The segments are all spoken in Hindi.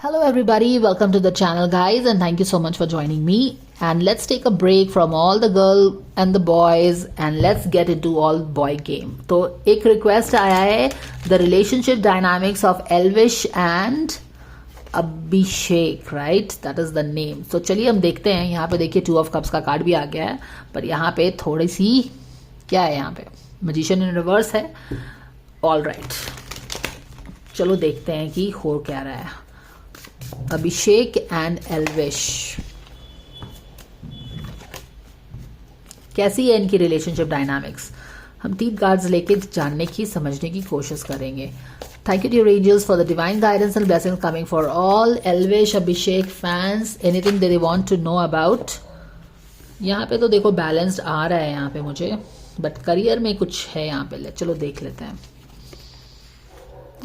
Hello everybody, welcome to the channel guys and thank you so much for joining me, and let's take a break from all the girl and the boys and let's get into all boy game. तो एक रिक्वेस्ट आया है, the relationship dynamics of Elvish and Abhishek, right, that is the name. तो चलिए हम देखते हैं. यहाँ पे देखिए 2 of Cups का कार्ड भी आ गया है, पर यहाँ पे थोड़ी सी क्या है, यहाँ पे मैजिशियन इन रिवर्स है. ऑल राइट, चलो देखते हैं कि हो क्या रहा है. अभिषेक एंड एल्विश, कैसी है इनकी रिलेशनशिप डायनामिक्स, हम 3 कार्ड्स लेके जानने की समझने की कोशिश करेंगे. Thank you dear angels for the divine guidance and blessings coming for all Elvish Abhishek fans. Anything that they want to know about. यहाँ पे तो देखो बैलेंस्ड आ रहा है यहाँ पे मुझे, बट करियर में कुछ है यहाँ पे. चलो देख लेते हैं.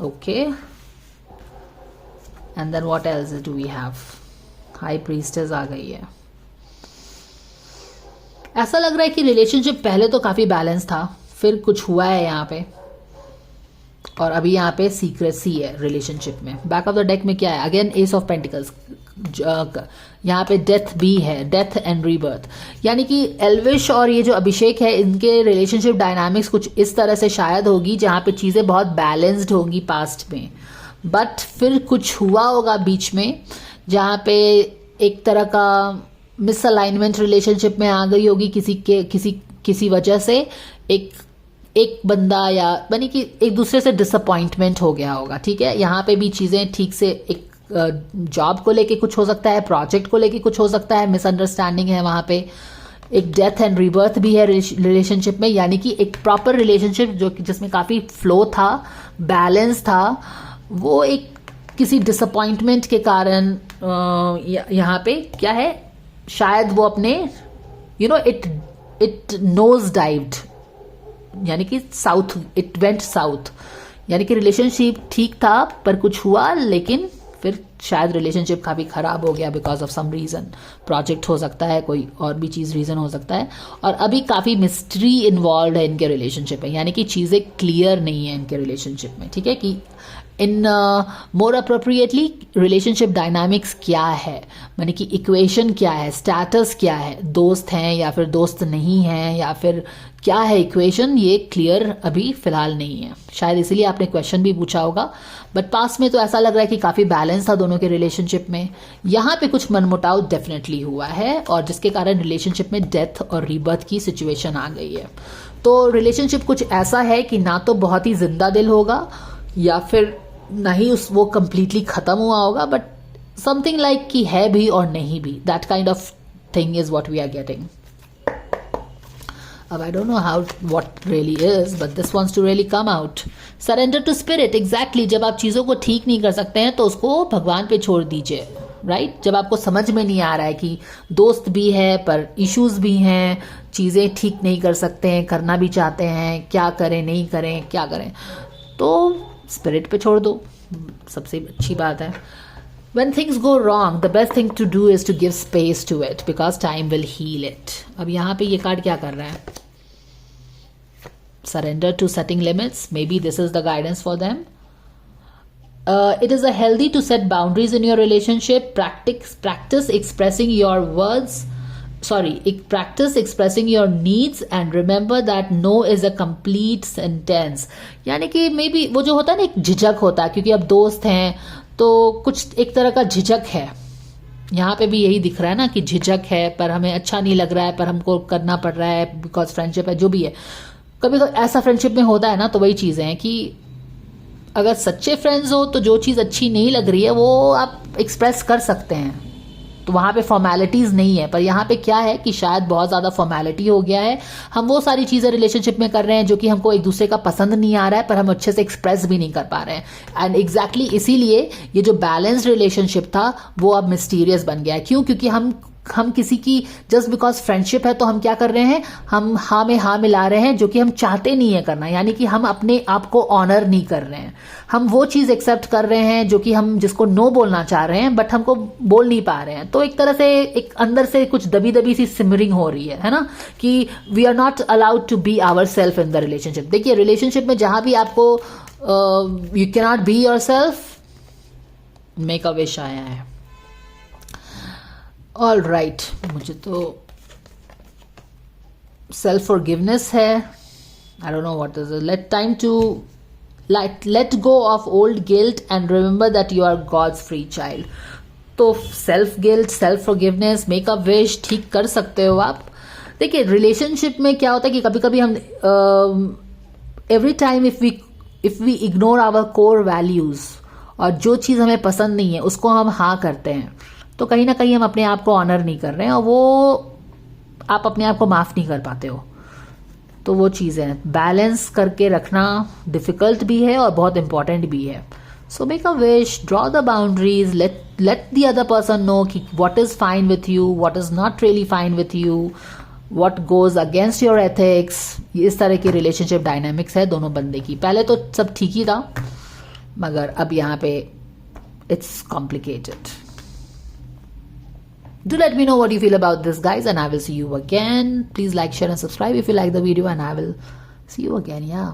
Okay, and then what else do we have. High priestess आ गई है. ऐसा लग रहा है कि रिलेशनशिप पहले तो काफी बैलेंस था, फिर कुछ हुआ है यहाँ पे, और अभी यहाँ पे सीक्रेसी है रिलेशनशिप में. बैक ऑफ द डेक में क्या है, अगेन एस ऑफ पेंटिकल्स. यहाँ पे डेथ भी है, डेथ एंड रीबर्थ. यानी कि एल्विश और ये जो अभिषेक है, इनके रिलेशनशिप डायनामिक्स कुछ इस तरह से शायद होगी जहाँ पे चीज़ें बहुत बैलेंस्ड होंगी पास्ट में, बट फिर कुछ हुआ होगा बीच में जहाँ पे एक तरह का मिसअलाइनमेंट रिलेशनशिप में आ गई होगी किसी वजह से. एक बंदा या बनी कि एक दूसरे से डिसअपॉइंटमेंट हो गया होगा. ठीक है, यहाँ पे भी चीज़ें ठीक से, एक जॉब को लेके कुछ हो सकता है, प्रोजेक्ट को लेके कुछ हो सकता है, मिसअंडरस्टैंडिंग है वहाँ पे. एक डेथ एंड रीबर्थ भी है रिलेशनशिप में, यानी कि एक प्रॉपर रिलेशनशिप जो जिसमें काफ़ी फ्लो था, बैलेंस था, वो एक किसी डिसअपॉइंटमेंट के कारण यहाँ पे क्या है, शायद वो अपने इट नोज डाइव्ड, यानी कि साउथ, इट वेंट साउथ. यानी कि रिलेशनशिप ठीक था पर कुछ हुआ, लेकिन फिर शायद रिलेशनशिप काफ़ी ख़राब हो गया because of some reason. Project हो सकता है, कोई और भी चीज़ रीज़न हो सकता है. और अभी काफ़ी मिस्ट्री इन्वॉल्व है इनके रिलेशनशिप में, यानी कि चीज़ें क्लियर नहीं है इनके रिलेशनशिप में. ठीक है, कि इन मोर अप्रोप्रिएटली रिलेशनशिप डायनामिक्स क्या है, यानी कि इक्वेशन क्या है, स्टेटस क्या है, दोस्त हैं या फिर दोस्त नहीं हैं, या फिर क्या है इक्वेशन, ये क्लियर अभी फिलहाल नहीं है. शायद इसीलिए आपने क्वेश्चन भी पूछा होगा. बट पास्ट में तो ऐसा लग रहा है कि काफ़ी बैलेंस था दोनों के रिलेशनशिप में. यहाँ पे कुछ मनमुटाव डेफिनेटली हुआ है, और जिसके कारण रिलेशनशिप में डेथ और रीबर्थ की सिचुएशन आ गई है. तो रिलेशनशिप कुछ ऐसा है कि ना तो बहुत ही जिंदा दिल होगा, या फिर ना ही वो कंप्लीटली खत्म हुआ होगा, बट समथिंग लाइक कि है भी और नहीं भी. That kind of thing is what we are getting. अब I don't know how what really is, but this wants to really come out. Surrender to spirit. Exactly, जब आप चीज़ों को ठीक नहीं कर सकते हैं तो उसको भगवान पे छोड़ दीजिए. राइट, जब आपको समझ में नहीं आ रहा है कि दोस्त भी है पर इश्यूज भी हैं, चीज़ें ठीक नहीं कर सकते हैं, करना भी चाहते हैं, क्या करें नहीं करें, क्या करें, तो स्पिरिट पे छोड़ दो, सबसे अच्छी बात है. When things go wrong, the best thing to do is to give space to it because time will heal it. अब यहाँ पे ये कार्ड क्या कर रहा है, surrender to setting limits. Maybe this is the guidance for them. It is a healthy to set boundaries in your relationship. Practice expressing your words. Practice expressing your needs and remember that no is a complete sentence. यानी कि मे बी वो जो होता है ना, एक झिझक होता है, क्योंकि अब दोस्त हैं तो कुछ एक तरह का झिझक है. यहाँ पे भी यही दिख रहा है ना कि झिझक है, पर हमें अच्छा नहीं लग रहा है, पर हमको करना पड़ रहा है बिकॉज फ्रेंडशिप है, जो भी है. कभी तो ऐसा फ्रेंडशिप में होता है ना, तो वही चीज़ें हैं कि अगर सच्चे फ्रेंड्स हो तो जो चीज़ अच्छी नहीं लग रही है वो आप एक्सप्रेस कर सकते हैं, तो वहाँ पे फॉर्मेलिटीज़ नहीं है. पर यहाँ पे क्या है कि शायद बहुत ज़्यादा फॉर्मेलिटी हो गया है. हम वो सारी चीज़ें रिलेशनशिप में कर रहे हैं जो कि हमको एक दूसरे का पसंद नहीं आ रहा है, पर हम अच्छे से एक्सप्रेस भी नहीं कर पा रहे हैं. एंड एग्जैक्टली इसीलिए ये जो बैलेंस्ड रिलेशनशिप था वो अब मिस्टीरियस बन गया है. क्यों? क्योंकि हम किसी की जस्ट बिकॉज फ्रेंडशिप है तो हम क्या कर रहे हैं, हम हाँ में हाँ मिला रहे हैं जो कि हम चाहते नहीं है करना. यानी कि हम अपने आप को ऑनर नहीं कर रहे हैं, हम वो चीज़ एक्सेप्ट कर रहे हैं जो कि हम जिसको नो बोलना चाह रहे हैं बट हमको बोल नहीं पा रहे हैं. तो एक तरह से एक अंदर से कुछ दबी दबी सी सिमरिंग हो रही है ना, कि we are not allowed to be our self in the relationship. देखिए, रिलेशनशिप में जहां भी आपको you can not be your self, make a wish आया है. ऑल राइट, मुझे तो सेल्फ फॉरगिवनेस है. I don't know what is it. Let time to let go of old guilt and remember that you are God's free child. तो self guilt, self forgiveness, make a wish ठीक कर सकते हो आप. देखिए रिलेशनशिप में क्या होता है कि कभी कभी हम every time if we ignore our core values और जो चीज़ हमें पसंद नहीं है उसको हम हाँ करते हैं, तो कहीं ना कहीं हम अपने आप को ऑनर नहीं कर रहे हैं और वो आप अपने आप को माफ़ नहीं कर पाते हो. तो वो चीज़ें बैलेंस करके रखना डिफ़िकल्ट भी है और बहुत इंपॉर्टेंट भी है. So make a wish, draw the boundaries, let the other person know कि what is fine with you, what is not really fine with you, what goes against your ethics. इस तरह की रिलेशनशिप डायनामिक्स है दोनों बंदे की. पहले तो सब ठीक ही था मगर अब यहाँ पे it's complicated. Do let me know what you feel about this, guys, and I will see you again. Please like, share and subscribe if you like the video, and I will see you again. Yeah.